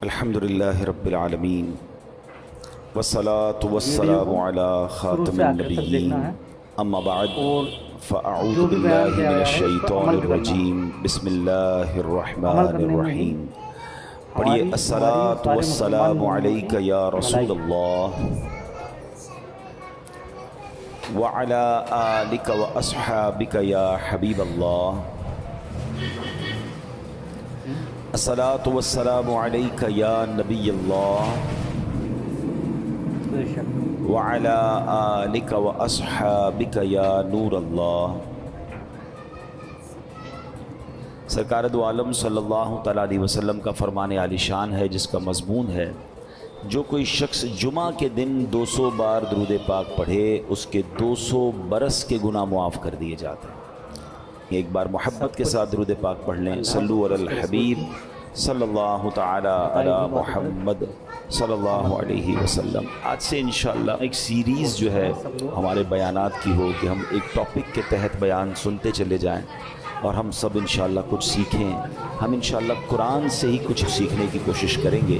الحمدللہ رب العالمین والصلاة والسلام علی خاتم النبیین اما بعد فاعوذ باللہ من الشیطان الرجیم بسم اللہ الرحمن الرحیم پڑھیے الصلاة والسلام علیک یا رسول اللہ وعلی آلک واصحابک یا حبیب اللہ الصلاة والسلام علیک یا نبی اللہ وعلی آلک واصحابک یا نور اللہ۔ سرکار دو عالم صلی اللہ تعالیٰ علیہ وسلم کا فرمان عالی شان ہے جس کا مضمون ہے جو کوئی شخص جمعہ کے دن 200 بار درود پاک پڑھے اس کے 200 برس کے گناہ معاف کر دیے جاتے ہیں۔ ایک بار محبت کے ساتھ درود پاک پڑھ لیں، صلو علی الحبیب صلی اللہ تعالی علی محمد صلی اللہ علیہ وسلم۔ آج سے انشاءاللہ ایک سیریز جو ہے ہمارے بیانات کی ہو کہ ہم ایک ٹاپک کے تحت بیان سنتے چلے جائیں اور ہم سب انشاءاللہ کچھ سیکھیں۔ ہم انشاءاللہ قرآن سے ہی کچھ سیکھنے کی کوشش کریں گے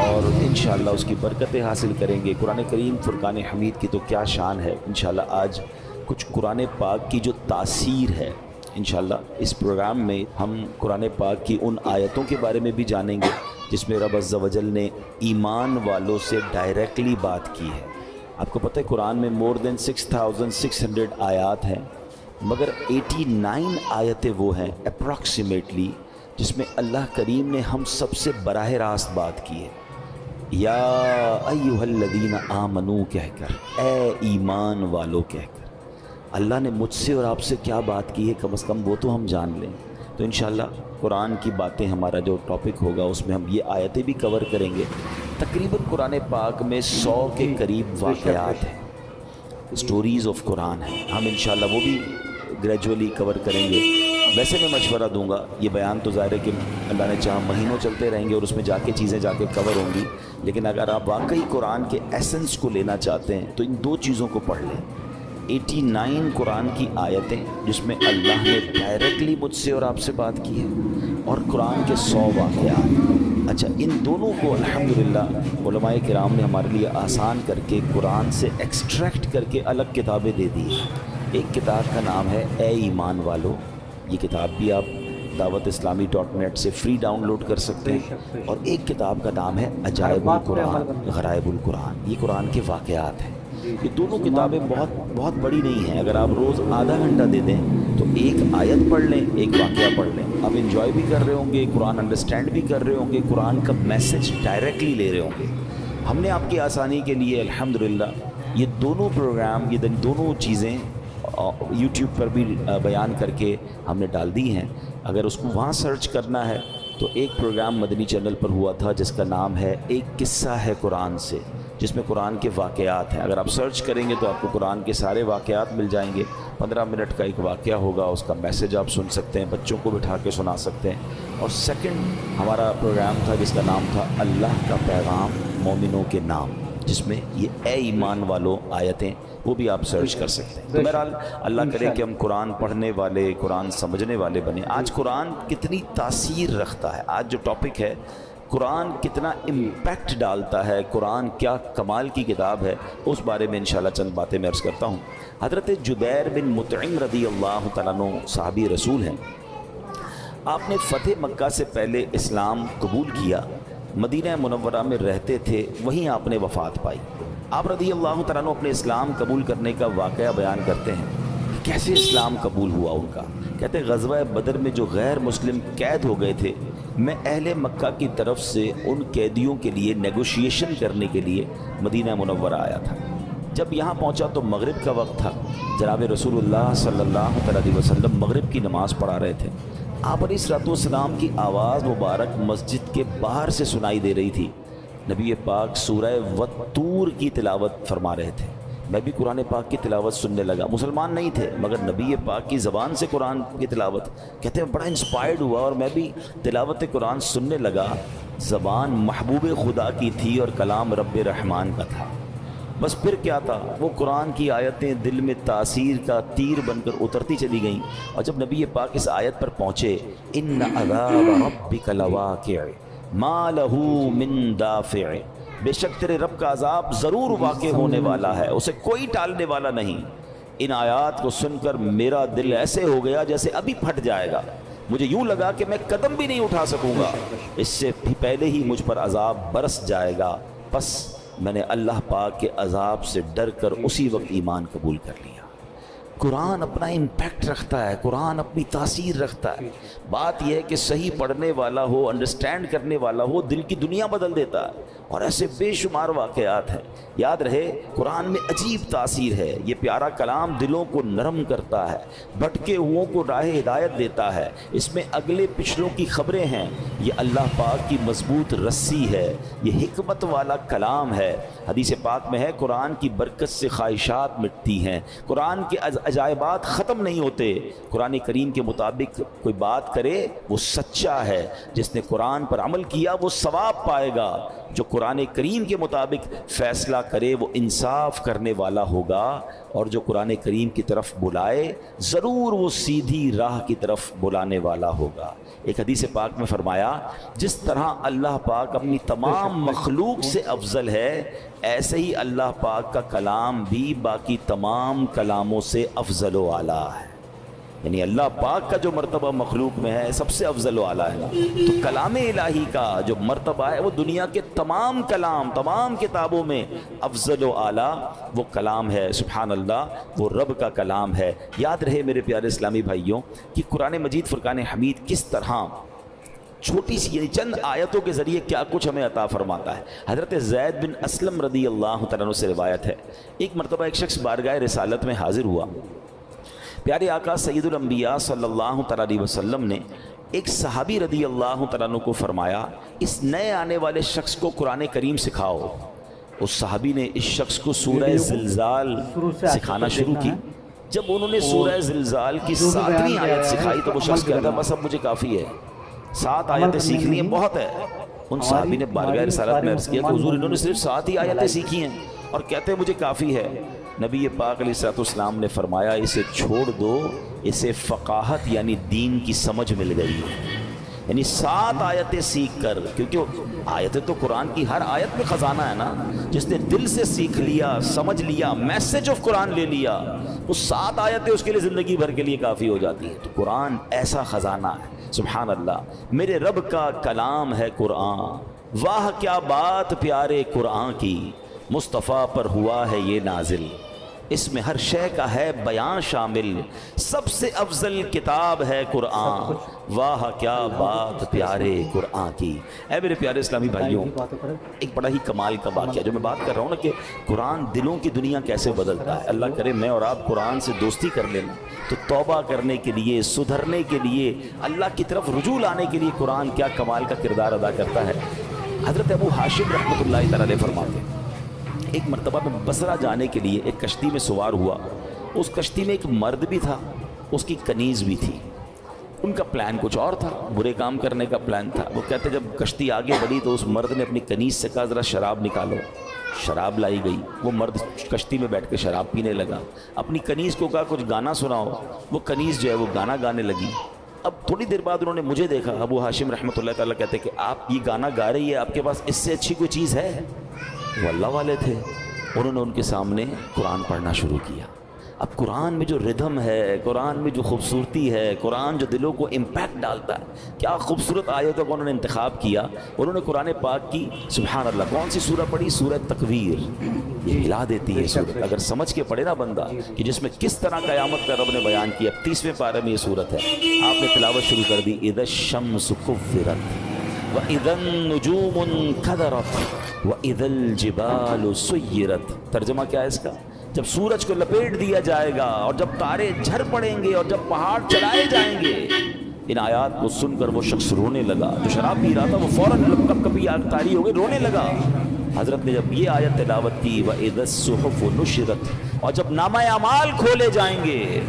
اور انشاءاللہ اس کی برکتیں حاصل کریں گے۔ قرآن کریم فرقان حمید کی تو کیا شان ہے۔ انشاءاللہ آج کچھ قرآن پاک کی جو تاثیر ہے، انشاءاللہ اس پروگرام میں ہم قرآن پاک کی ان آیتوں کے بارے میں بھی جانیں گے جس میں رب عز و جل نے ایمان والوں سے ڈائریکٹلی بات کی ہے۔ آپ کو پتہ ہے قرآن میں more than 6600 آیات ہیں، مگر 89 آیتیں وہ ہیں اپروکسیمیٹلی جس میں اللہ کریم نے ہم سب سے براہ راست بات کی ہے۔ یا ایھا الذین آمنو کہہ کر، اے ایمان والو کہہ کر اللہ نے مجھ سے اور آپ سے کیا بات کی ہے کم از کم وہ تو ہم جان لیں۔ تو انشاءاللہ قرآن کی باتیں ہمارا جو ٹاپک ہوگا اس میں ہم یہ آیتیں بھی کور کریں گے۔ تقریباً قرآن پاک میں 100 کے قریب واقعات ہیں، سٹوریز آف قرآن ہیں، ہم انشاءاللہ وہ بھی گریجولی کور کریں گے۔ ویسے میں مشورہ دوں گا، یہ بیان تو ظاہر ہے کہ اللہ نے چاہا مہینوں چلتے رہیں گے اور اس میں جا کے چیزیں جا کے کور ہوں گی، لیکن اگر آپ واقعی قرآن کے ایسنس کو لینا چاہتے ہیں تو ان دو چیزوں کو پڑھ لیں۔ 89 قرآن کی آیتیں جس میں اللہ نے ڈائریکٹلی مجھ سے اور آپ سے بات کی ہے، اور قرآن کے 100 واقعات۔ اچھا، ان دونوں کو الحمدللہ علماء کرام نے ہمارے لیے آسان کر کے قرآن سے ایکسٹریکٹ کر کے الگ کتابیں دے دی ہیں۔ ایک کتاب کا نام ہے اے ایمان والو، یہ کتاب بھی آپ dawatIslami.net سے فری ڈاؤن لوڈ کر سکتے ہیں، اور ایک کتاب کا نام ہے عجائب القرآن غرائب القرآن، یہ قرآن کے واقعات ہیں۔ یہ دونوں کتابیں بہت بڑی نہیں ہیں، اگر آپ روز آدھا گھنٹہ دے دیں تو ایک آیت پڑھ لیں، ایک واقعہ پڑھ لیں، آپ انجوائے بھی کر رہے ہوں گے، قرآن انڈرسٹینڈ بھی کر رہے ہوں گے، قرآن کا میسج ڈائریکٹلی لے رہے ہوں گے۔ ہم نے آپ کی آسانی کے لیے الحمدللہ یہ دونوں پروگرام، یہ دونوں چیزیں یوٹیوب پر بھی بیان کر کے ہم نے ڈال دی ہیں۔ اگر اس کو وہاں سرچ کرنا ہے تو ایک پروگرام مدنی چینل پر ہوا تھا جس کا نام ہے ایک قصہ ہے قرآن سے، جس میں قرآن کے واقعات ہیں۔ اگر آپ سرچ کریں گے تو آپ کو قرآن کے سارے واقعات مل جائیں گے۔ 15 منٹ کا ایک واقعہ ہوگا، اس کا میسج آپ سن سکتے ہیں، بچوں کو بٹھا کے سنا سکتے ہیں۔ اور سیکنڈ ہمارا پروگرام تھا جس کا نام تھا اللہ کا پیغام مومنوں کے نام، جس میں یہ اے ایمان والو آیتیں وہ بھی آپ سرچ کر سکتے ہیں۔ تو بہرحال اللہ کرے کہ ہم قرآن پڑھنے والے، قرآن سمجھنے والے بنیں۔ آج قرآن کتنی تاثیر رکھتا ہے، آج جو ٹاپک ہے قرآن کتنا امپیکٹ ڈالتا ہے، قرآن کیا کمال کی کتاب ہے، اس بارے میں انشاءاللہ چند باتیں میں عرض کرتا ہوں۔ حضرت جبیر بن مطعم رضی اللہ تعالیٰ عنہ صحابی رسول ہیں۔ آپ نے فتح مکہ سے پہلے اسلام قبول کیا، مدینہ منورہ میں رہتے تھے، وہیں آپ نے وفات پائی۔ آپ رضی اللہ تعالیٰ عنہ اپنے اسلام قبول کرنے کا واقعہ بیان کرتے ہیں، کیسے اسلام قبول ہوا ان کا۔ کہتے ہیں غزوہ بدر میں جو غیر مسلم قید ہو گئے تھے، میں اہل مکہ کی طرف سے ان قیدیوں کے لیے نیگوشیشن کرنے کے لیے مدینہ منورہ آیا تھا۔ جب یہاں پہنچا تو مغرب کا وقت تھا، جناب رسول اللہ صلی اللہ علیہ وسلم مغرب کی نماز پڑھا رہے تھے۔ آپ علیہ الصلوۃ والسلام کی آواز مبارک مسجد کے باہر سے سنائی دے رہی تھی۔ نبی پاک سورہ والطور کی تلاوت فرما رہے تھے، میں بھی قرآن پاک کی تلاوت سننے لگا۔ مسلمان نہیں تھے مگر نبی پاک کی زبان سے قرآن کی تلاوت، کہتے ہیں بڑا انسپائرڈ ہوا اور میں بھی تلاوت قرآن سننے لگا۔ زبان محبوب خدا کی تھی اور کلام رب رحمان کا تھا۔ بس پھر کیا تھا، وہ قرآن کی آیتیں دل میں تاثیر کا تیر بن کر اترتی چلی گئیں، اور جب نبی پاک اس آیت پر پہنچے، ان عذاب ربک لواقع، ما لہو من دافع، بے شک تیرے رب کا عذاب ضرور واقع ہونے والا ہے، اسے کوئی ٹالنے والا نہیں۔ ان آیات کو سن کر میرا دل ایسے ہو گیا جیسے ابھی پھٹ جائے گا، مجھے یوں لگا کہ میں قدم بھی نہیں اٹھا سکوں گا، اس سے بھی پہلے ہی مجھ پر عذاب برس جائے گا۔ پس میں نے اللہ پاک کے عذاب سے ڈر کر اسی وقت ایمان قبول کر لیا۔ قرآن اپنا امپیکٹ رکھتا ہے، قرآن اپنی تاثیر رکھتا ہے۔ بات یہ ہے کہ صحیح پڑھنے والا ہو، انڈرسٹینڈ کرنے والا ہو، دل کی دنیا بدل دیتا ہے۔ اور ایسے بے شمار واقعات ہیں، یاد رہے قرآن میں عجیب تاثیر ہے۔ یہ پیارا کلام دلوں کو نرم کرتا ہے، بھٹکے ہوئوں کو راہ ہدایت دیتا ہے۔ اس میں اگلے پچھلوں کی خبریں ہیں، یہ اللہ پاک کی مضبوط رسی ہے، یہ حکمت والا کلام ہے۔ حدیث پاک میں ہے قرآن کی برکت سے خواہشات مٹتی ہیں، قرآن کے عجائبات ختم نہیں ہوتے۔ قرآن کریم کے مطابق کوئی بات کرے وہ سچا ہے، جس نے قرآن پر عمل کیا وہ ثواب پائے گا، جو قرآن کریم کے مطابق فیصلہ کرے وہ انصاف کرنے والا ہوگا، اور جو قرآن کریم کی طرف بلائے ضرور وہ سیدھی راہ کی طرف بلانے والا ہوگا۔ ایک حدیث پاک میں فرمایا جس طرح اللہ پاک اپنی تمام مخلوق سے افضل ہے، ایسے ہی اللہ پاک کا کلام بھی باقی تمام کلاموں سے افضل و اعلیٰ ہے۔ یعنی اللہ پاک کا جو مرتبہ مخلوق میں ہے سب سے افضل و اعلیٰ ہے، تو کلام الہی کا جو مرتبہ ہے وہ دنیا کے تمام کلام، تمام کتابوں میں افضل و اعلیٰ وہ کلام ہے۔ سبحان اللہ، وہ رب کا کلام ہے۔ یاد رہے میرے پیارے اسلامی بھائیوں کہ قرآن مجید فرقان حمید کس طرح چھوٹی سی یعنی چند آیتوں کے ذریعے کیا کچھ ہمیں عطا فرماتا ہے۔ حضرت زید بن اسلم رضی اللہ تعالیٰ عنہ سے روایت ہے، ایک مرتبہ ایک شخص بارگاہ رسالت میں حاضر ہوا، پیارے آقا سید الانبیاء صلی اللہ تعالیٰ علیہ وسلم نے ایک صحابی رضی اللہ تعالیٰ عنہ کو فرمایا اس نئے آنے والے شخص کو قرآن کریم سکھاؤ۔ اس صحابی نے اس شخص کو سورہ زلزال سکھانا شروع کی۔ جب انہوں نے سورہ زلزال کی 7ویں آیت سکھائی تو وہ شخص کہتا بس اب مجھے کافی ہے، 7 آیتیں سیکھنی ہیں بہت ہے۔ ان صحابی نے بارگاہ رسالت میں عرض کیا کہ حضور انہوں نے صرف 7 ہی آیتیں سیکھی ہیں اور کہتے ہیں مجھے کافی ہے۔ نبی پاک علیہ الصلوۃ والسلام نے فرمایا اسے چھوڑ دو، اسے فقاہت یعنی دین کی سمجھ مل گئی، یعنی 7 آیتیں سیکھ کر، کیونکہ آیتیں تو قرآن کی ہر آیت میں خزانہ ہے نا، جس نے دل سے سیکھ لیا، سمجھ لیا، میسج آف قرآن لے لیا، وہ 7 آیتیں اس کے لیے زندگی بھر کے لیے کافی ہو جاتی ہیں۔ تو قرآن ایسا خزانہ ہے، سبحان اللہ، میرے رب کا کلام ہے قرآن، واہ کیا بات پیارے قرآن کی، مصطفیٰ پر ہوا ہے یہ نازل، اس میں ہر شے کا ہے بیان شامل، سب سے افضل کتاب ہے قرآن، واہ کیا بات پیارے قرآن کی۔ اے میرے پیارے اسلامی بھائیوں، ایک بڑا ہی کمال کا واقعہ جو میں بات کر رہا ہوں نا کہ قرآن دلوں کی دنیا کیسے بدلتا ہے، اللہ کرے میں اور آپ قرآن سے دوستی کر لینا تو توبہ کرنے کے لیے، سدھرنے کے لیے، اللہ کی طرف رجوع لانے کے لیے قرآن کیا کمال کا کردار ادا کرتا ہے۔ حضرت ابو ہاشم رحمۃ اللہ تعالیٰ علیہ فرماتے ہیں ایک مرتبہ میں بصرہ جانے کے لیے ایک کشتی میں سوار ہوا، اس کشتی میں ایک مرد بھی تھا، اس کی کنیز بھی تھی۔ ان کا پلان کچھ اور تھا، برے کام کرنے کا پلان تھا۔ وہ کہتے جب کشتی آگے بڑھی تو اس مرد نے اپنی کنیز سے کہا ذرا شراب نکالو، شراب لائی گئی، وہ مرد کشتی میں بیٹھ کے شراب پینے لگا، اپنی کنیز کو کہا کچھ گانا سناؤ، وہ کنیز جو ہے وہ گانا گانے لگی۔ اب تھوڑی دیر بعد انہوں نے مجھے دیکھا، ابو ہاشم رحمۃ اللہ تعالیٰ کہتے کہ آپ یہ گانا گا رہی ہے، آپ کے پاس اس سے اچھی کوئی چیز ہے؟ وہ اللہ والے تھے، انہوں نے ان کے سامنے قرآن پڑھنا شروع کیا۔ اب قرآن میں جو ردھم ہے، قرآن میں جو خوبصورتی ہے، قرآن جو دلوں کو امپیکٹ ڈالتا ہے، کیا خوبصورت آیتوں کا انہوں نے انتخاب کیا۔ انہوں نے قرآن پاک کی سبحان اللہ کون سی سورہ پڑھی؟ سورہ تکویر۔ یہ ہلا دیتی ہے سورت، اگر سمجھ کے پڑھے نا بندہ کہ جس میں کس طرح قیامت کا رب نے بیان کیا۔ 30ویں پارے میں یہ سورت ہے، آپ نے تلاوت شروع کر دی، اذا الشمس كورت وَإِذَا النُّجُومُ انْكَدَرَتْ وَإِذَا الْجِبَالُ سُيِّرَتْ۔ ترجمہ کیا ہے اس کا؟ جب سورج کو لپیٹ دیا جائے گا اور جب تارے جھڑ پڑیں گے اور جب پہاڑ چلائے جائیں گے۔ ان آیات کو سن کر وہ شخص رونے لگا، جو شراب پی رہا تھا وہ فوراً کب کبھی تاری ہو گئی، رونے لگا۔ حضرت نے جب یہ آیت تلاوت کی وَإِذَا الصُّحُفُ نُشِرَتْ، اور جب نامہ اعمال کھولے جائیں گے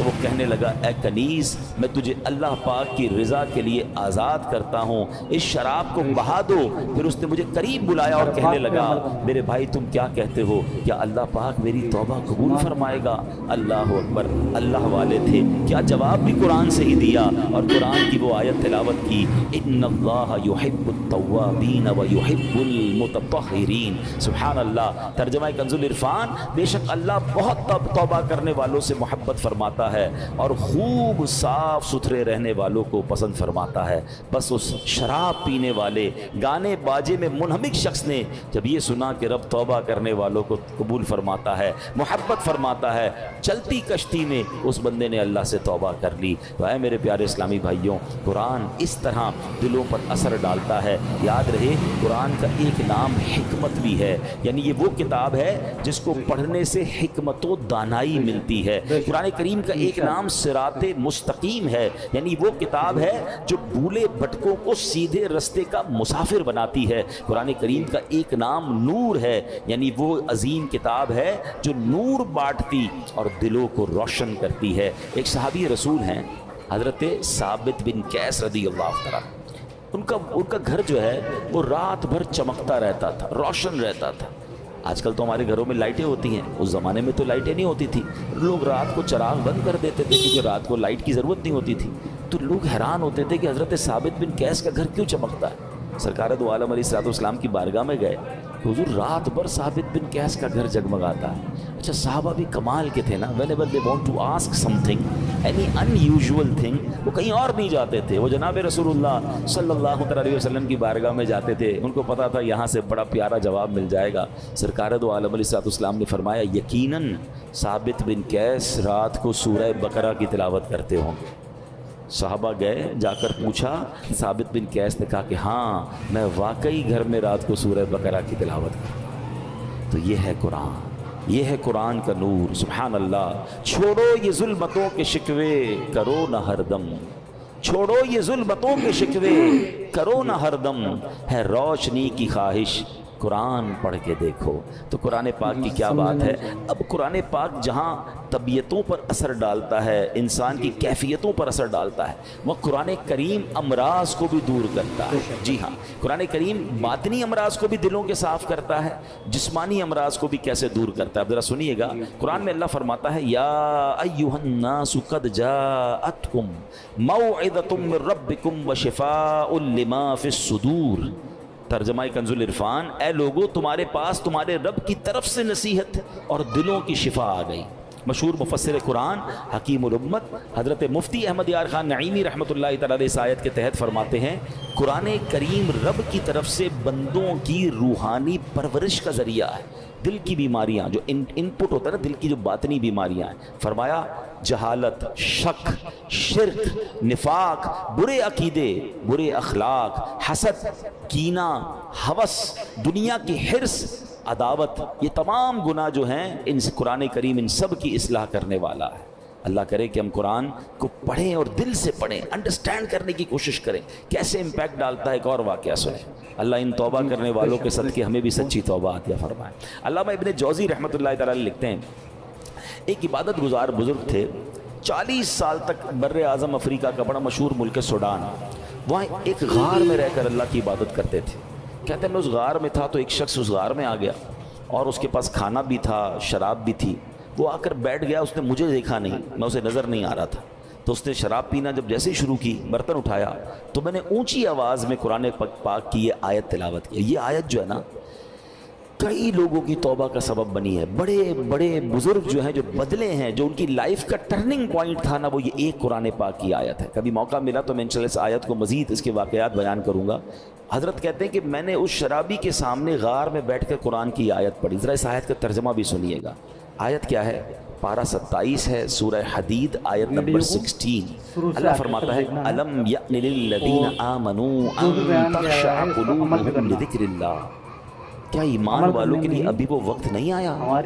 تو وہ کہنے لگا اے کنیز میں تجھے اللہ پاک کی رضا کے لیے آزاد کرتا ہوں، اس شراب کو بہا دو۔ پھر اس نے مجھے قریب بلایا اور کہنے لگا میرے بھائی تم کیا کہتے ہو، کیا اللہ پاک میری توبہ قبول فرمائے گا؟ اللہ اکبر، اللہ والے تھے، کیا جواب بھی قرآن سے ہی دیا اور قرآن کی وہ آیت تلاوت کی، ان اللہ یحب التوابین ویحب المتطہرین۔ سبحان اللہ۔ ترجمہ کنز العرفان، بے شک اللہ بہت توبہ کرنے والوں سے محبت فرماتا ہے اور خوب صاف ستھرے رہنے والوں کو پسند فرماتا ہے۔ بس اس شراب پینے والے گانے باجے میں منہمک شخص نے جب یہ سنا کہ رب توبہ کرنے والوں کو قبول فرماتا ہے، محبت فرماتا ہے، چلتی کشتی میں اس بندے نے اللہ سے توبہ کر لی۔ تو اے میرے پیارے اسلامی بھائیوں، قرآن اس طرح دلوں پر اثر ڈالتا ہے۔ یاد رہے قرآن کا ایک نام حکمت بھی ہے، یعنی یہ وہ کتاب ہے جس کو پڑھنے سے حکمت و دانائی ملتی ہے۔ قرآن کریم کا ایک نام صراط مستقیم ہے، یعنی وہ کتاب ہے جو بھولے بھٹکوں کو سیدھے رستے کا مسافر بناتی ہے۔ قرآن کریم کا ایک نام نور ہے، یعنی وہ عظیم کتاب ہے جو نور بانٹتی اور دلوں کو روشن کرتی ہے۔ ایک صحابی رسول ہیں حضرت ثابت بن قیس رضی اللہ عنہ، ان کا گھر جو ہے وہ رات بھر چمکتا رہتا تھا، روشن رہتا تھا۔ آج کل تو ہمارے گھروں میں لائٹیں ہوتی ہیں، اس زمانے میں تو لائٹیں نہیں ہوتی تھی، لوگ رات کو چراغ بند کر دیتے تھے کیونکہ رات کو لائٹ کی ضرورت نہیں ہوتی تھی۔ تو لوگ حیران ہوتے تھے کہ حضرت ثابت بن قیس کا گھر کیوں چمکتا ہے۔ سرکار دو عالم علیہ الصلوۃ والسلام کی بارگاہ میں گئے، حضور رات بھر ثابت بن قیس کا گھر جگمگاتا ہے۔ اچھا صحابہ بھی کمال کے تھے نا، whenever they want to ask something, any unusual thing، وہ کہیں اور نہیں جاتے تھے، وہ جناب رسول اللہ صلی اللہ علیہ وسلم کی بارگاہ میں جاتے تھے۔ ان کو پتا تھا یہاں سے بڑا پیارا جواب مل جائے گا۔ سرکار دو عالم علیہ الصلوۃ والسلام نے فرمایا یقیناً ثابت بن قیس رات کو سورہ بقرہ کی تلاوت کرتے ہوں گے۔ صحابہ گئے، جا کر پوچھا، ثابت بن قیس نے کہا کہ ہاں میں واقعی گھر میں رات کو سورہ بقرہ کی تلاوت کرتا ہوں۔ تو یہ ہے قرآن، یہ ہے قرآن کا نور۔ سبحان اللہ۔ چھوڑو یہ ظلمتوں کے شکوے کرو نہ ہر دم، چھوڑو یہ ظلمتوں کے شکوے کرو نہ ہر دم، ہے روشنی کی خواہش قرآن پڑھ کے دیکھو۔ تو قرآن پاک کی کیا بات ہے۔ اب قرآن پاک جہاں طبیعتوں پر اثر ڈالتا ہے، انسان کی کیفیتوں پر اثر ڈالتا ہے، وہ قرآن کریم امراض کو بھی دور کرتا ہے۔ جی ہاں، قرآن کریم باطنی امراض کو بھی دلوں کے صاف کرتا ہے، جسمانی امراض کو بھی کیسے دور کرتا ہے۔ اب ذرا سنیے گا، قرآن میں اللہ فرماتا ہے یا ایھا الناس قد جاءتکم موعظۃ من ربکم وشفاء لما فی الصدور۔ ترجمہ کنز العرفان، اے لوگو تمہارے پاس تمہارے رب کی طرف سے نصیحت اور دلوں کی شفا آ گئی۔ مشہور مفسر قرآن حکیم الامت حضرت مفتی احمد یار خان نعیمی رحمۃ اللہ تعالی علیہ اس آیت کے تحت فرماتے ہیں قرآن کریم رب کی طرف سے بندوں کی روحانی پرورش کا ذریعہ ہے۔ دل کی بیماریاں جو ان پٹ ہوتا ہے نا، دل کی جو باطنی بیماریاں ہیں، فرمایا جہالت، شک، شرک، نفاق، برے عقیدے، برے اخلاق، حسد، کینہ، ہوس، دنیا کی حرص، عداوت، یہ تمام گناہ جو ہیں ان سے قرآن کریم ان سب کی اصلاح کرنے والا ہے۔ اللہ کرے کہ ہم قرآن کو پڑھیں اور دل سے پڑھیں، انڈرسٹینڈ کرنے کی کوشش کریں کیسے امپیکٹ ڈالتا ہے۔ ایک اور واقعہ سنیں، اللہ ان توبہ کرنے والوں کے صدقے ہمیں بھی سچی توبہ عطا فرمائے۔ علامہ ابن جوزی رحمۃ اللہ تعالی علیہ لکھتے ہیں ایک عبادت گزار بزرگ تھے، 40 سال تک بر اعظم افریقہ کا بڑا مشہور ملک سوڈان، وہاں ایک غار میں رہ کر اللہ کی عبادت کرتے تھے۔ کہتے ہیں میں اس غار میں تھا تو ایک شخص اس غار میں آ گیا اور اس کے پاس کھانا بھی تھا، شراب بھی تھی۔ وہ آ کر بیٹھ گیا، اس نے مجھے دیکھا نہیں، میں اسے نظر نہیں آ رہا تھا، تو اس نے شراب پینا جب جیسے ہی شروع کی، برتن اٹھایا تو میں نے اونچی آواز میں قرآن پاک کی یہ آیت تلاوت کی۔ یہ آیت جو ہے نا کئی لوگوں کی توبہ کا سبب بنی ہے۔ بڑے بڑے بزرگ جو ہیں، جو بدلے ہیں، جو ان کی لائف کا ٹرننگ پوائنٹ تھا نا، وہ یہ ایک قرآن پاک کی آیت ہے۔ کبھی موقع ملا تو میں انشاءاللہ اس آیت کو مزید اس کے واقعات بیان کروں گا۔ حضرت کہتے ہیں کہ میں نے اس شرابی کے سامنے غار میں بیٹھ کر قرآن کی آیت پڑھی۔ ذرا اس آیت کا ترجمہ بھی سنیے گا۔ آیت کیا ہے؟ پارہ 27 ہے، سورہ حدید، آیت نمبر 16۔ اللہ فرماتا ہے الم یأن للذین آمنوا ان تخشع قلوبهم لذکر اللہ۔ کیا ایمان والوں کے لیے ابھی وہ وقت نہیں آیا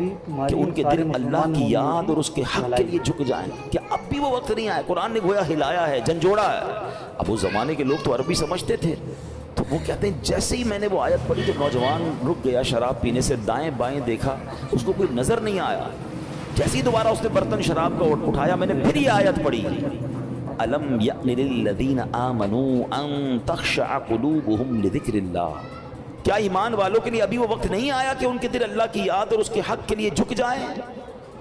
کہ ان کے دل اللہ کی یاد اور اس کے حق کے لیے جھک جائیں؟ کیا اب بھی وہ وقت نہیں آیا؟ قرآن نے گویا ہلایا ہے، جھنجھوڑا ہے۔ اب اس زمانے کے لوگ تو عربی سمجھتے تھے، تو وہ کہتے ہیں جیسے ہی میں نے وہ آیت پڑھی تو نوجوان رک گیا شراب پینے سے، دائیں بائیں دیکھا، اس کو کوئی نظر نہیں آیا۔ جیسے ہی دوبارہ اس نے برتن شراب کا اٹھایا میں نے پھر یہ آیت پڑھی، الم یأن للذین آمنوا ان تخشع قلوبہم لذکر اللہ، کیا ایمان والوں کے لیے ابھی وہ وقت نہیں آیا کہ ان کے دل اللہ کی یاد اور اس کے حق کے لیے جھک جائیں؟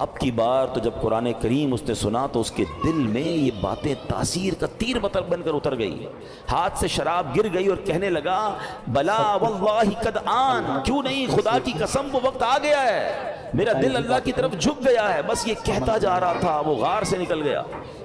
اب کی بار تو جب قرآن کریم اس نے سنا تو اس کے دل میں یہ باتیں تاثیر کا تیر بن کر اتر گئی، ہاتھ سے شراب گر گئی اور کہنے لگا بلا واللہ قد آن، کیوں نہیں، خدا کی قسم وہ وقت آ گیا ہے، میرا دل اللہ کی طرف جھک گیا ہے، بس یہ کہتا جا رہا تھا، وہ غار سے نکل گیا۔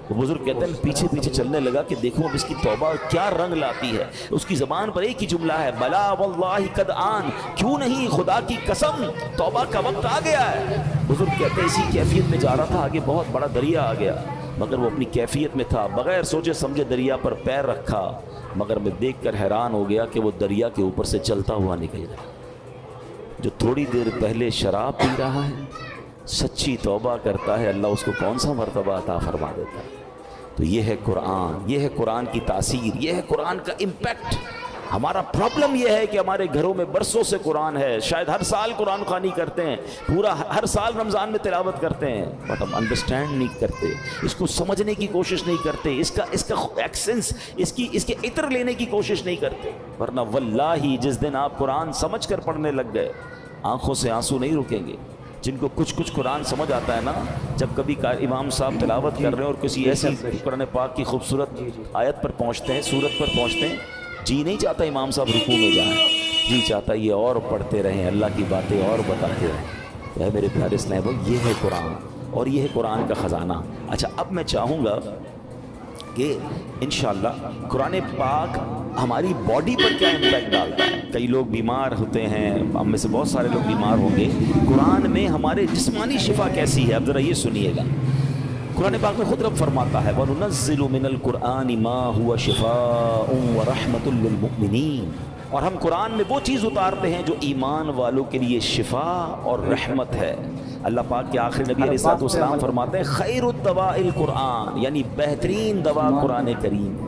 وہ بزرگ کہتے ہیں پیچھے پیچھے چلنے لگا کہ دیکھو اب اس کی توبہ کیا رنگ لاتی ہے، اس کی زبان پر ایک ہی جملہ ہے بلا واللہ قد آن، کیوں نہیں، خدا کی قسم توبہ کا وقت آ گیا ہے۔ بزرگ کہتے ہیں اسی کیفیت میں جا رہا تھا، آگے بہت بڑا دریا آ گیا، مگر وہ اپنی کیفیت میں تھا، بغیر سوچے سمجھے دریا پر پیر رکھا، مگر میں دیکھ کر حیران ہو گیا کہ وہ دریا کے اوپر سے چلتا ہوا نکل گیا۔ جو تھوڑی دیر پہلے شراب پی رہا ہے، سچی توبہ کرتا ہے، اللہ اس کو کون سا مرتبہ عطا فرما دیتا ہے۔ تو یہ ہے قرآن، یہ ہے قرآن کی تاثیر، یہ ہے قرآن کا امپیکٹ۔ ہمارا پرابلم یہ ہے کہ ہمارے گھروں میں برسوں سے قرآن ہے، شاید ہر سال قرآن خوانی کرتے ہیں، پورا ہر سال رمضان میں تلاوت کرتے ہیں، بٹ ہم انڈرسٹینڈ نہیں کرتے، اس کو سمجھنے کی کوشش نہیں کرتے، اس کا ایکسنس، اس کے عطر لینے کی کوشش نہیں کرتے، ورنہ واللہ جس دن آپ قرآن سمجھ کر پڑھنے لگ گئے آنکھوں سے آنسو نہیں رکیں گے۔ جن کو کچھ قرآن سمجھ آتا ہے نا، جب کبھی امام صاحب تلاوت کر رہے ہیں اور کسی ایسی قرآن پاک کی خوبصورت آیت پر پہنچتے ہیں، سورت پر پہنچتے ہیں، جی نہیں چاہتا امام صاحب رکوع میں جائیں، جی چاہتا یہ اور پڑھتے رہیں، اللہ کی باتیں اور بتاتے رہیں۔ اے میرے پیارے اسلام بھائی، یہ ہے قرآن اور یہ ہے قرآن کا خزانہ۔ اچھا اب میں چاہوں گا کہ انشاءاللہ قرآن پاک ہماری باڈی پر کیا امپیکٹ ڈالتا ہے۔ کئی لوگ بیمار ہوتے ہیں، ہم میں سے بہت سارے لوگ بیمار ہوں گے، قرآن میں ہمارے جسمانی شفا کیسی ہے، اب ذرا یہ سنیے گا۔ قرآن پاک میں خود رب فرماتا ہے وَنُنَزِّلُ مِنَ الْقُرْآنِ مَا هُوَ شِفَاءٌ وَرَحْمَةٌ لِّلْمُؤْمِنِينَ، اور ہم قرآن میں وہ چیز اتارتے ہیں جو ایمان والوں کے لیے شفا اور رحمت ہے۔ اللہ پاک کے آخری نبی علیہ السلام فرماتے ہیں خیر الدواء القرآن، یعنی بہترین دوا قرآن کریم۔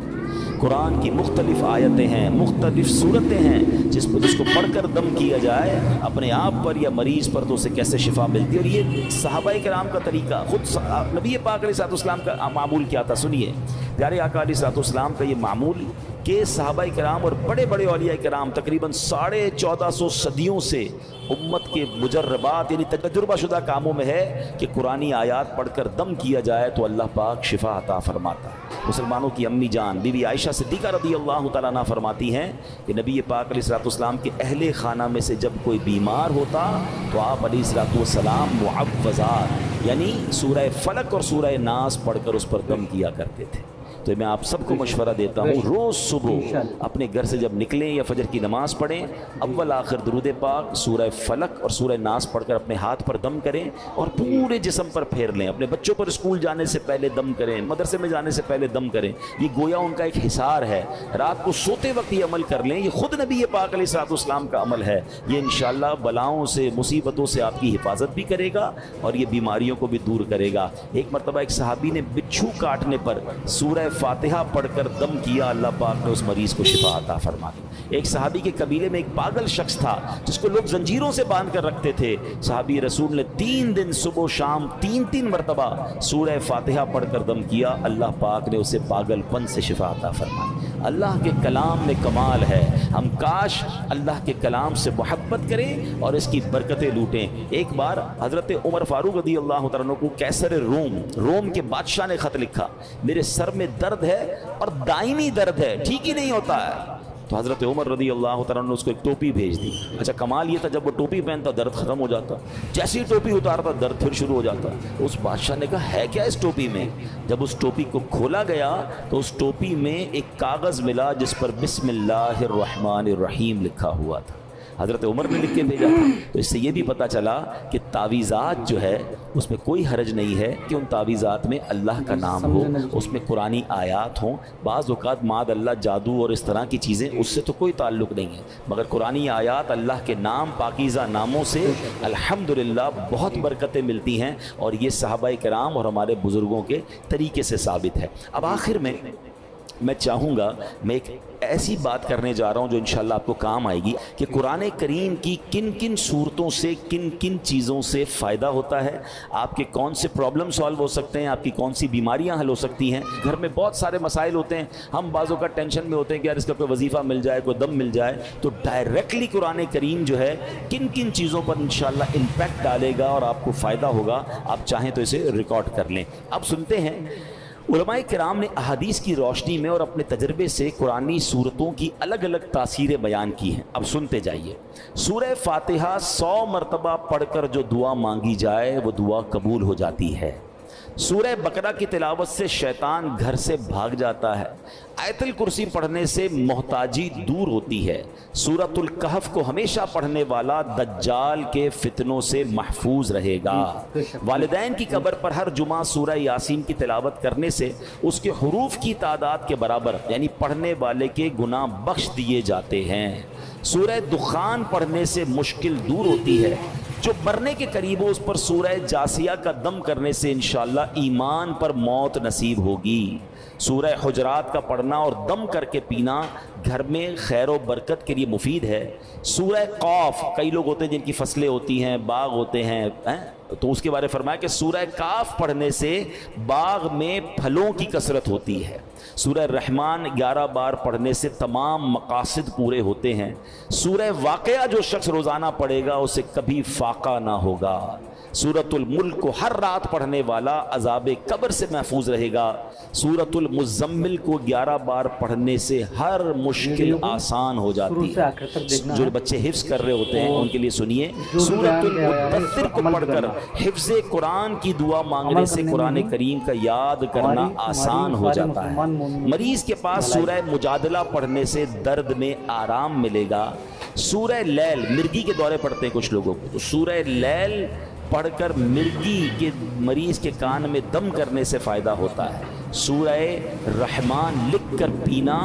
قرآن کی مختلف آیتیں ہیں، مختلف صورتیں ہیں، جس کو پڑھ کر دم کیا جائے اپنے آپ پر یا مریض پر تو اسے کیسے شفا ملتی ہے۔ اور یہ صحابہ کرام کا طریقہ، خود نبی پاک علیہ السلام کا معمول کیا تھا، سنیے پیارے آقا علیہ السلام کا یہ معمول کہ صحابہ کرام اور بڑے بڑے اولیاء کرام تقریباً 1450 صدیوں سے امت کے مجربات یعنی تجربہ شدہ کاموں میں ہے کہ قرآنی آیات پڑھ کر دم کیا جائے تو اللہ پاک شفا عطا فرماتا ہے۔ مسلمانوں کی امی جان بی بی عائشہ صدیقہ رضی اللہ تعالیٰ عنہا فرماتی ہیں کہ نبی پاک علیہ السلام کے اہل خانہ میں سے جب کوئی بیمار ہوتا تو آپ علیہ السلام معوذات یعنی سورہ فلق اور سورہ ناس پڑھ کر اس پر دم کیا کرتے تھے۔ تو میں آپ سب کو مشورہ دیتا ہوں روز صبح اپنے گھر سے جب نکلیں یا فجر کی نماز پڑھیں، اول آخر درود پاک، سورہ فلق اور سورہ ناس پڑھ کر اپنے ہاتھ پر دم کریں اور پورے جسم پر پھیر لیں۔ اپنے بچوں پر اسکول جانے سے پہلے دم کریں، مدرسے میں جانے سے پہلے دم کریں، یہ گویا ان کا ایک حصار ہے۔ رات کو سوتے وقت یہ عمل کر لیں، یہ خود نبی پاک علیہ السلام کا عمل ہے۔ یہ انشاءاللہ بلاؤں سے مصیبتوں سے آپ کی حفاظت بھی کرے گا اور یہ بیماریوں کو بھی دور کرے گا۔ ایک مرتبہ ایک صحابی نے بچھو کاٹنے پر سورہ فاتحہ پڑھ کر دم کیا، اللہ پاک نے اس مریض کو شفا عطا فرما دی۔ ایک صحابی کے قبیلے میں ایک پاگل شخص تھا جس کو لوگ زنجیروں سے باندھ کر رکھتے تھے، صحابی رسول نے 3 دن صبح و شام 3 مرتبہ سورہ فاتحہ پڑھ کر دم کیا، اللہ پاک نے اسے پاگل پن سے شفا عطا فرما دی۔ اللہ کے کلام میں کمال ہے، ہم کاش اللہ کے کلام سے محبت کریں اور اس کی برکتیں لوٹیں۔ ایک بار حضرت عمر فاروق رضی اللہ تعالیٰ عنہ کو کیسر روم کے بادشاہ نے خط لکھا، میرے سر میں درد ہے اور دائمی درد ہے، ٹھیک ہی نہیں ہوتا ہے۔ تو حضرت عمر رضی اللہ تعالیٰ نے اس کو ایک ٹوپی بھیج دی۔ اچھا کمال یہ تھا جب وہ ٹوپی پہنتا درد ختم ہو جاتا، جیسے ہی ٹوپی اتارتا درد پھر شروع ہو جاتا۔ اس بادشاہ نے کہا ہے کیا اس ٹوپی میں؟ جب اس ٹوپی کو کھولا گیا تو اس ٹوپی میں ایک کاغذ ملا جس پر بسم اللہ الرحمن الرحیم لکھا ہوا تھا۔ حضرت عمر نے لکھ کے بھیجا تھا۔ تو اس سے یہ بھی پتہ چلا کہ تعویذات جو ہے اس میں کوئی حرج نہیں ہے کہ ان تعویذات میں اللہ کا نام ہو، اس میں قرآنی آیات ہوں۔ بعض اوقات معاذ اللہ جادو اور اس طرح کی چیزیں، اس سے تو کوئی تعلق نہیں ہے، مگر قرآنی آیات اللہ کے نام پاکیزہ ناموں سے الحمدللہ بہت برکتیں ملتی ہیں، اور یہ صحابہ کرام اور ہمارے بزرگوں کے طریقے سے ثابت ہے۔ اب آخر میں میں چاہوں گا میں ایک ایسی بات کرنے جا رہا ہوں جو انشاءاللہ آپ کو کام آئے گی کہ قرآن کریم کی کن کن صورتوں سے کن کن چیزوں سے فائدہ ہوتا ہے، آپ کے کون سے پرابلم سالو ہو سکتے ہیں، آپ کی کون سی بیماریاں حل ہو سکتی ہیں۔ گھر میں بہت سارے مسائل ہوتے ہیں، ہم بعضوں کا ٹینشن میں ہوتے ہیں کہ یار اس کا کوئی وظیفہ مل جائے، کوئی دم مل جائے، تو ڈائریکٹلی قرآن کریم جو ہے کن کن چیزوں پر انشاءاللہ امپیکٹ ڈالے گا اور آپ کو فائدہ ہوگا۔ آپ چاہیں تو اسے ریکارڈ کر لیں۔ اب سنتے ہیں علماء کرام نے احادیث کی روشنی میں اور اپنے تجربے سے قرآنی صورتوں کی الگ الگ تاثیریں بیان کی ہیں۔ اب سنتے جائیے۔ سورہ فاتحہ 100 مرتبہ پڑھ کر جو دعا مانگی جائے وہ دعا قبول ہو جاتی ہے۔ سورہ بقرہ کی تلاوت سے شیطان گھر سے بھاگ جاتا ہے۔ آیت الکرسی پڑھنے سے محتاجی دور ہوتی ہے۔ سورۃ الکہف کو ہمیشہ پڑھنے والا دجال کے فتنوں سے محفوظ رہے گا۔ والدین کی قبر پر ہر جمعہ سورہ یاسین کی تلاوت کرنے سے اس کے حروف کی تعداد کے برابر یعنی پڑھنے والے کے گناہ بخش دیے جاتے ہیں۔ سورہ دخان پڑھنے سے مشکل دور ہوتی ہے۔ جو مرنے کے قریب ہو اس پر سورہ جاسیہ کا دم کرنے سے انشاءاللہ ایمان پر موت نصیب ہوگی۔ سورہ حجرات کا پڑھنا اور دم کر کے پینا گھر میں خیر و برکت کے لیے مفید ہے۔ سورہ قاف، کئی لوگ ہوتے ہیں جن کی فصلیں ہوتی ہیں، باغ ہوتے ہیں، تو اس کے بارے میں فرمایا کہ سورہ کاف پڑھنے سے باغ میں پھلوں کی کثرت ہوتی ہے۔ سورہ رحمان 11 بار پڑھنے سے تمام مقاصد پورے ہوتے ہیں۔ سورہ واقعہ جو شخص روزانہ پڑھے گا اسے کبھی فاقہ نہ ہوگا۔ سورۃ الملک کو ہر رات پڑھنے والا عذاب قبر سے محفوظ رہے گا۔ سورۃ المزمل کو 11 بار پڑھنے سے ہر مشکل آسان ہو جاتی ہے۔ جو بچے حفظ کر رہے ہوتے ہیں ان کے لیے سنیے، سورۃ المدثر کو پڑھ کر حفظ قرآن کی دعا مانگنے سے قرآن کریم کا یاد کرنا آسان ہو جاتا ہے۔ مریض کے پاس سورہ مجادلہ پڑھنے سے درد میں آرام ملے گا۔ سورہ لیل، مرگی کے دورے پڑھتے ہیں کچھ لوگوں کو، تو سورہ لیل پڑھ کر مرگی کے مریض کے کان میں دم کرنے سے فائدہ ہوتا ہے۔ سورہ رحمان لکھ کر پینا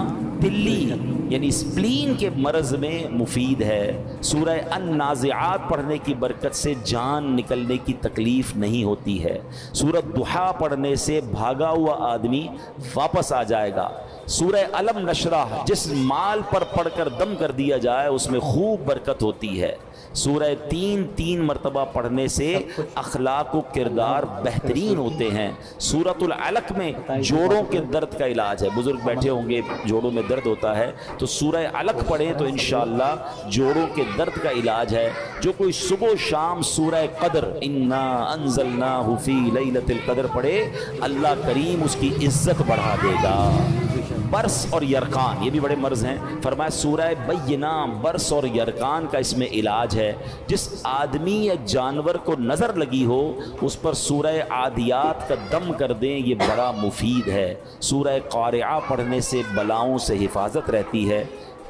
تلی یعنی سپلین کے مرض میں مفید ہے۔ سورہ النازعات پڑھنے کی برکت سے جان نکلنے کی تکلیف نہیں ہوتی ہے۔ سورۃ ضحیٰ پڑھنے سے بھاگا ہوا آدمی واپس آ جائے گا۔ سورہ علم نشرح جس مال پر پڑھ کر دم کر دیا جائے اس میں خوب برکت ہوتی ہے۔ سورہ 3 مرتبہ پڑھنے سے اخلاق و کردار بہترین ہوتے ہیں۔ سورۃ العلق میں جوڑوں کے درد کا علاج ہے۔ بزرگ بیٹھے ہوں گے، جوڑوں میں درد ہوتا ہے تو سورہ علق پڑھیں تو انشاءاللہ جوڑوں کے درد کا علاج ہے۔ جو کوئی صبح و شام سورہ قدر انا انزلناہ فی لیلۃ القدر پڑھے اللہ کریم اس کی عزت بڑھا دے گا۔ برس اور یرقان یہ بھی بڑے مرض ہیں، فرمایا سورہ بینہ برس اور یرقان کا اس میں علاج ہے۔ جس آدمی یا جانور کو نظر لگی ہو اس پر سورہ عادیات کا دم کر دیں، یہ بڑا مفید ہے۔ سورہ قارعہ پڑھنے سے بلاؤں سے حفاظت رہتی ہے۔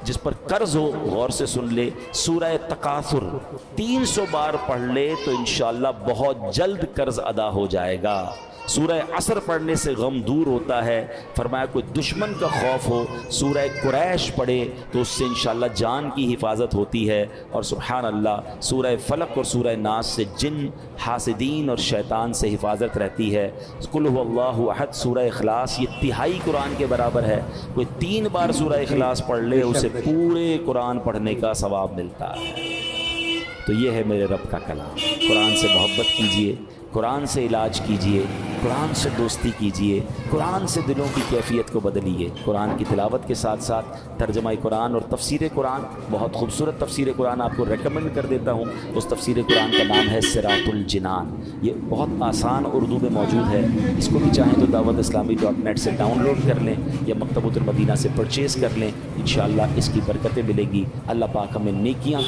جس پر قرض ہو غور سے سن لے، سورہ تکاثر 300 بار پڑھ لے تو انشاءاللہ بہت جلد قرض ادا ہو جائے گا۔ سورہ عصر پڑھنے سے غم دور ہوتا ہے۔ فرمایا کوئی دشمن کا خوف ہو سورہ قریش پڑھے تو اس سے انشاءاللہ جان کی حفاظت ہوتی ہے۔ اور سبحان اللہ سورہ فلق اور سورہ ناس سے جن، حاسدین اور شیطان سے حفاظت رہتی ہے۔ قل هو اللہ احد سورہ اخلاص یہ تہائی قرآن کے برابر ہے۔ کوئی 3 بار سورہ اخلاص پڑھ لے اسے پورے قرآن پڑھنے کا ثواب ملتا ہے۔ تو یہ ہے میرے رب کا کلام۔ قرآن سے محبت کیجئے، قرآن سے علاج کیجئے، قرآن سے دوستی کیجئے، قرآن سے دلوں کی کیفیت کو بدلیے۔ قرآن کی تلاوت کے ساتھ ساتھ ترجمہ قرآن اور تفسیر قرآن، بہت خوبصورت تفسیر قرآن آپ کو ریکمنڈ کر دیتا ہوں۔ اس تفسیر قرآن کا نام ہے صراط الجنان، یہ بہت آسان اردو میں موجود ہے۔ اس کو بھی چاہیں تو dawatIslami.net سے ڈاؤن لوڈ کر لیں یا مکتبۃ المدینہ سے پرچیز کر لیں، انشاءاللہ اس کی برکتیں ملے گی۔ اللہ پاک ہمیں نیکیاں